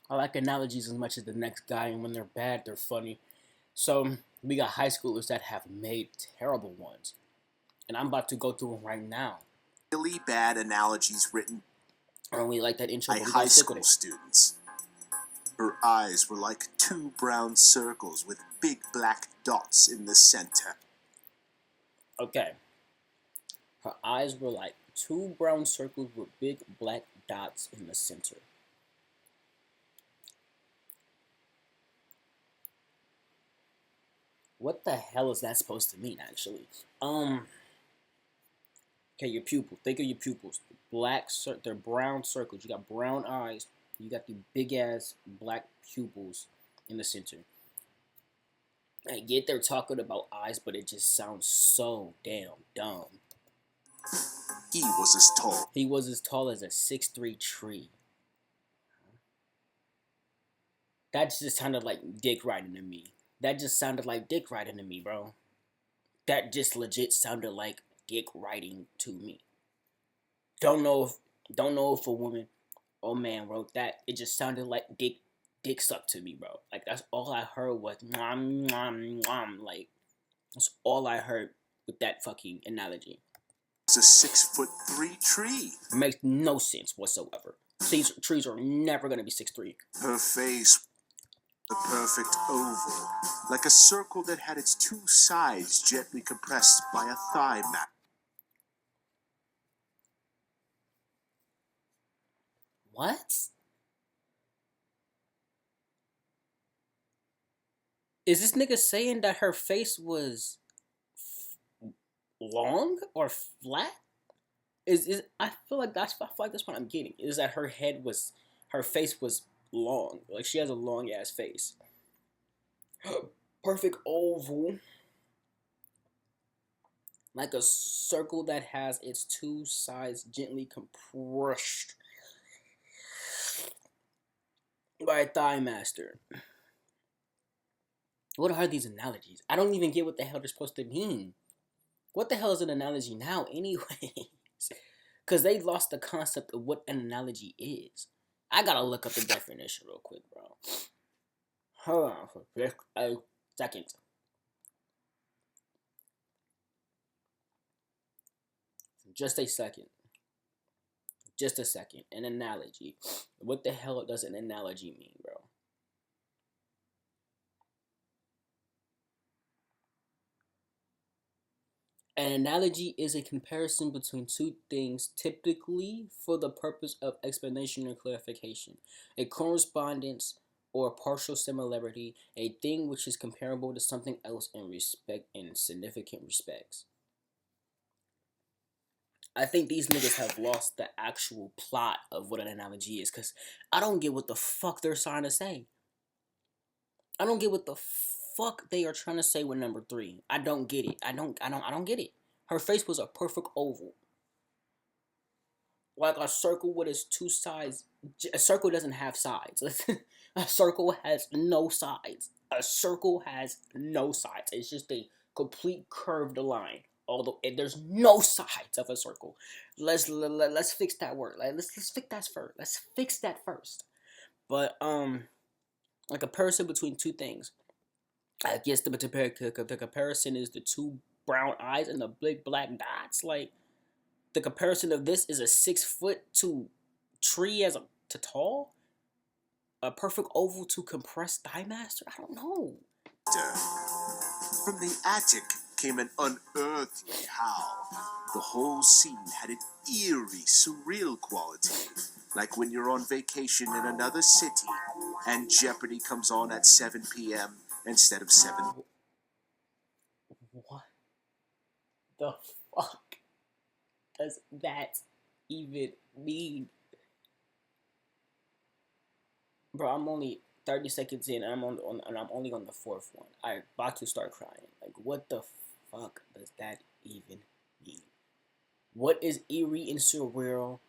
I like analogies as much as the next guy, and when they're bad, they're funny. So we got high schoolers that have made terrible ones, and I'm about to go through them right now. Really bad analogies written I don't really like that intro, by but we gotta high stick with school it. students. Her eyes were like two brown circles with big black dots in the center. Okay. Her eyes were like two brown circles with big black dots in the center. What the hell is that supposed to mean, actually? Okay, your pupil. Think of your pupils. They're brown circles. You got brown eyes. You got the big ass black pupils in the center. I get they're talking about eyes, but it just sounds so damn dumb. He was as tall. He was as tall as a 6'3" tree. That just sounded like dick riding to me. That just sounded like dick riding to me, bro. That just legit sounded like dick riding to me. Don't know if don't know if a woman or man wrote that. It just sounded like dick sucked to me, bro. Like that's all I heard was nom nom nom. Like that's all I heard with that fucking analogy. It was a 6'3" tree. It makes no sense whatsoever. Trees are never gonna be 6'3". Her face, the perfect oval, like a circle that had its two sides gently compressed by a thigh map. What? Is this nigga saying that her face was long or flat? Is I feel like that's what I'm getting. Is that her face was long. Like she has a long ass face. Perfect oval. Like a circle that has its two sides gently compressed by a thigh master. What are these analogies? I don't even get what the hell they're supposed to mean. What the hell is an analogy now, anyways? Because they lost the concept of what an analogy is. I gotta look up the definition real quick, bro. Hold on for a second. Just a second. Just a second. An analogy. What the hell does an analogy mean, bro? An analogy is a comparison between two things, typically for the purpose of explanation or clarification. A correspondence or partial similarity, a thing which is comparable to something else in significant respects. I think these niggas have lost the actual plot of what an analogy is, cause I don't get what the fuck they're trying to say. I don't get what the fuck they are trying to say with number three. I don't get it. I don't get it. Her face was a perfect oval. Like a circle with its two sides. A circle doesn't have sides. A circle has no sides. A circle has no sides. It's just a complete curved line. Although there's no sides of a circle. Let's fix that word. Let's fix that first. Let's fix that first. But a comparison between two things. I guess the comparison is the two brown eyes and the big black dots. Like the comparison of this is a 6 foot to tree as a to tall, a perfect oval to compressed thigh master. I don't know. From the attic came an unearthly howl. The whole scene had an eerie, surreal quality, like when you're on vacation in another city and Jeopardy comes on at 7 p.m. instead of 7. What the fuck does that even mean, bro? I'm only 30 seconds in, and I'm only on the fourth one. I'm about to start crying. Like, what the fuck does that even mean? What is eerie and surreal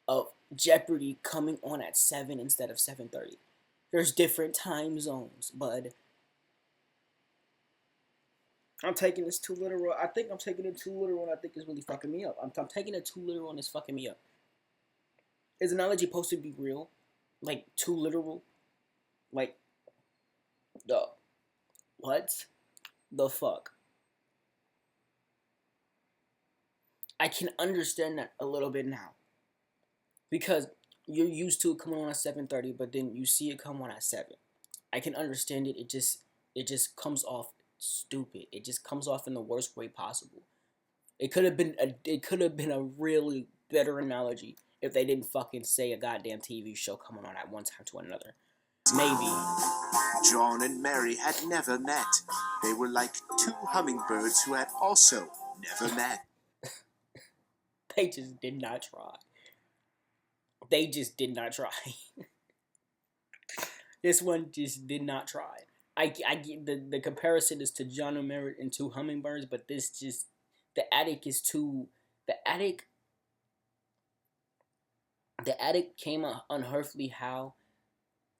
of Jeopardy coming on at 7 instead of 7:30? There's different time zones, bud. I'm taking this too literal. I think I'm taking it too literal, and I think it's really fucking me up. I'm taking it too literal, and it's fucking me up. Is analogy supposed to be real? Like, too literal? Like, the what the fuck? I can understand that a little bit now because you're used to it coming on at 7:30, but then you see it come on at 7. I can understand it. It just comes off stupid. It just comes off in the worst way possible. It could have been a really better analogy if they didn't fucking say a goddamn TV show coming on at one time to another. Maybe. John and Mary had never met. They were like two hummingbirds who had also never met. They just did not try. They just did not try. This one just did not try. I get the comparison is to John and Mary and two hummingbirds, but this just the attic is too the attic came unearthly how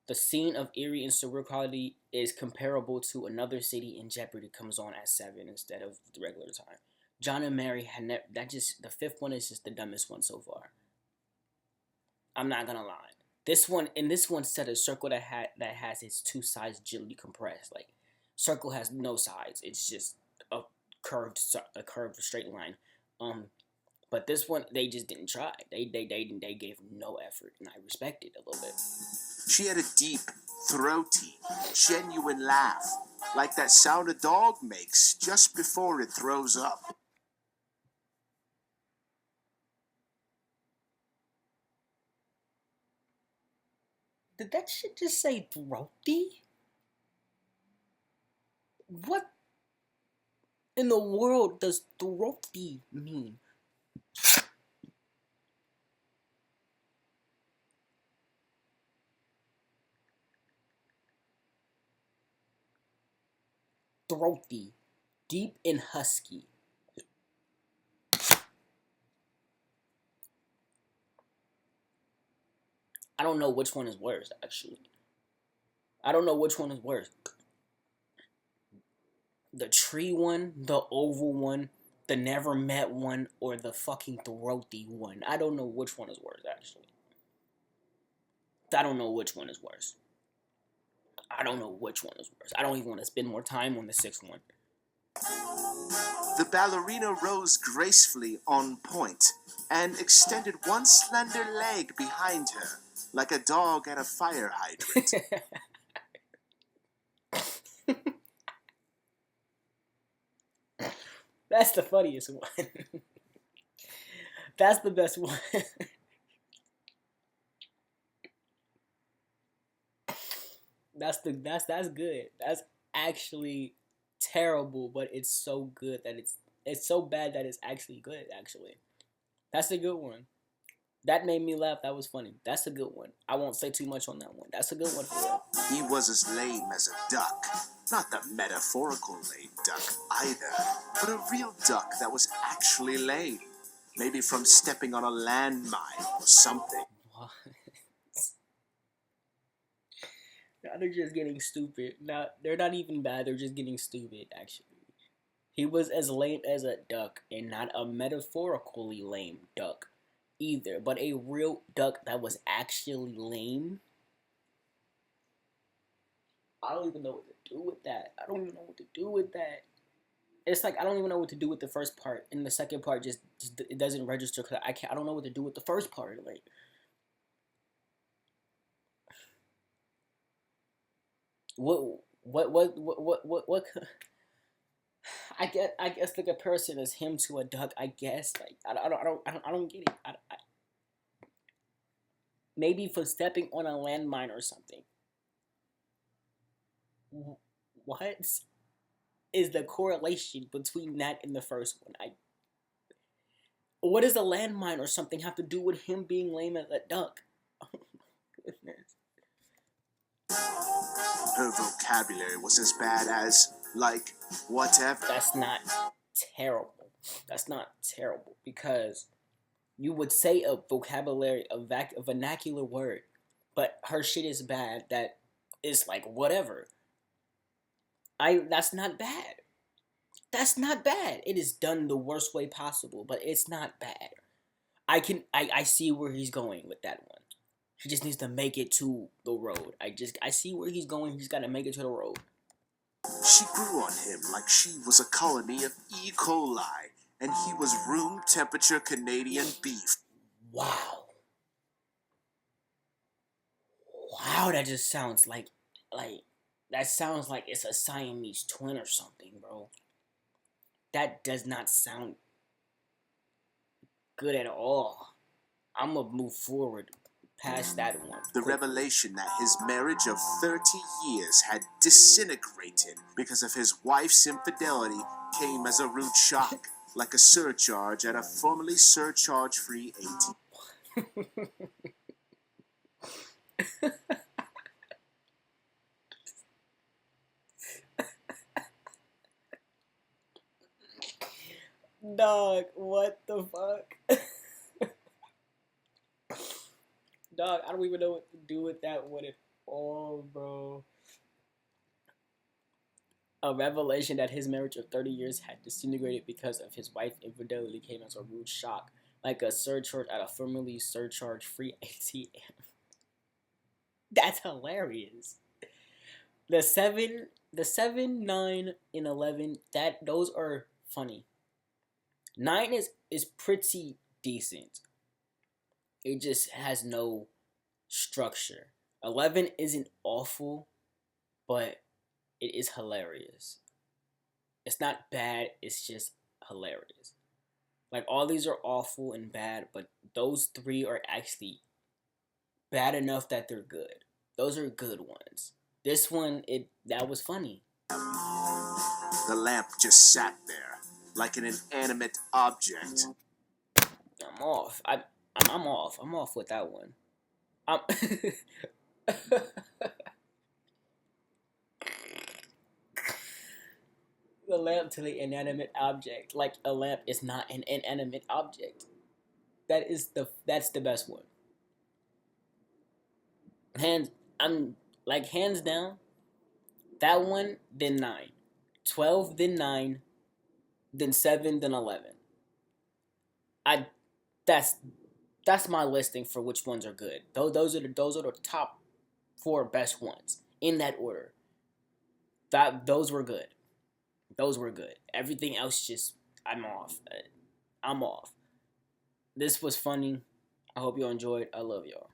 the scene of eerie and surreal quality is comparable to Another City in Jeopardy comes on at 7 instead of the regular time. John and Mary had never. That just the fifth one is just the dumbest one so far. I'm not gonna lie. This one said a circle that has its two sides gently compressed. Like circle has no sides. It's just a curved straight line. But this one they just didn't try. They gave no effort, and I respect it a little bit. She had a deep, throaty, genuine laugh, like that sound a dog makes just before it throws up. Did that shit just say throaty? What in the world does throaty mean? Throaty, deep and husky. I don't know which one is worse, actually. I don't know which one is worse. The tree one, the oval one, the never met one, or the fucking throaty one. I don't know which one is worse, actually. I don't know which one is worse. I don't know which one is worse. I don't even want to spend more time on the sixth one. The ballerina rose gracefully on point and extended one slender leg behind her, like a dog at a fire hydrant. That's the funniest one. That's the best one. That's good. That's actually terrible, but it's so good that it's so bad that it's actually good. Actually, that's a good one. That made me laugh. That was funny. That's a good one. I won't say too much on that one. That's a good one for real. He was as lame as a duck. Not the metaphorical lame duck either, but a real duck that was actually lame. Maybe from stepping on a landmine or something. What? Now they're just getting stupid. Now they're not even bad. They're just getting stupid. Actually, he was as lame as a duck, and not a metaphorically lame duck either, but a real duck that was actually lame. I don't even know what to do with that. I don't even know what to do with that. It's like I don't even know what to do with the first part, and the second part just it doesn't register because I can't. I don't know what to do with the first part. Like what? I guess the comparison is him to a duck. I guess like I don't get it. Maybe for stepping on a landmine or something. What is the correlation between that and the first one? What does a landmine or something have to do with him being lame as a duck? Oh my goodness. Her vocabulary was as bad as, like, whatever. That's not terrible. That's not terrible because you would say a vocabulary, a vernacular word, but her shit is bad that is like whatever. That's not bad. That's not bad. It is done the worst way possible, but it's not bad. I see where he's going with that one. He just needs to make it to the road. I see where he's going. He's got to make it to the road. She grew on him like she was a colony of E. coli, and he was room temperature Canadian beef. Wow. Wow, that just sounds like that sounds like it's a Siamese twin or something, bro. That does not sound good at all. I'm gonna move forward past that one. The quickly. revelation that his marriage of 30 years had disintegrated because of his wife's infidelity came as a rude shock, like a surcharge at a formerly surcharge-free ATM. Dog, what the fuck? Dog, I don't even know what to do with that one at all, bro. A revelation that his marriage of 30 years had disintegrated because of his wife's infidelity came as a rude shock, like a surcharge at a formerly surcharge-free ATM. That's hilarious. The 7, 9, and 11, those are funny. 9 is pretty decent. It just has no structure. 11 isn't awful, but it is hilarious. It's not bad, it's just hilarious. Like, all these are awful and bad, but those 3 are actually bad enough that they're good. Those are good ones. This one, that was funny. The lamp just sat there, like an inanimate object. I'm off. I'm off. I'm off with that one. I'm the lamp to the inanimate object. Like, a lamp is not an inanimate object. That's the best one. Hands down. That one, then 9. 12, then 9, then 7, then 11. I that's my listing for which ones are good. Those are the top 4 best ones in that order. Those were good. Those were good. Everything else just I'm off. I'm off. This was funny. I hope you enjoyed. I love y'all.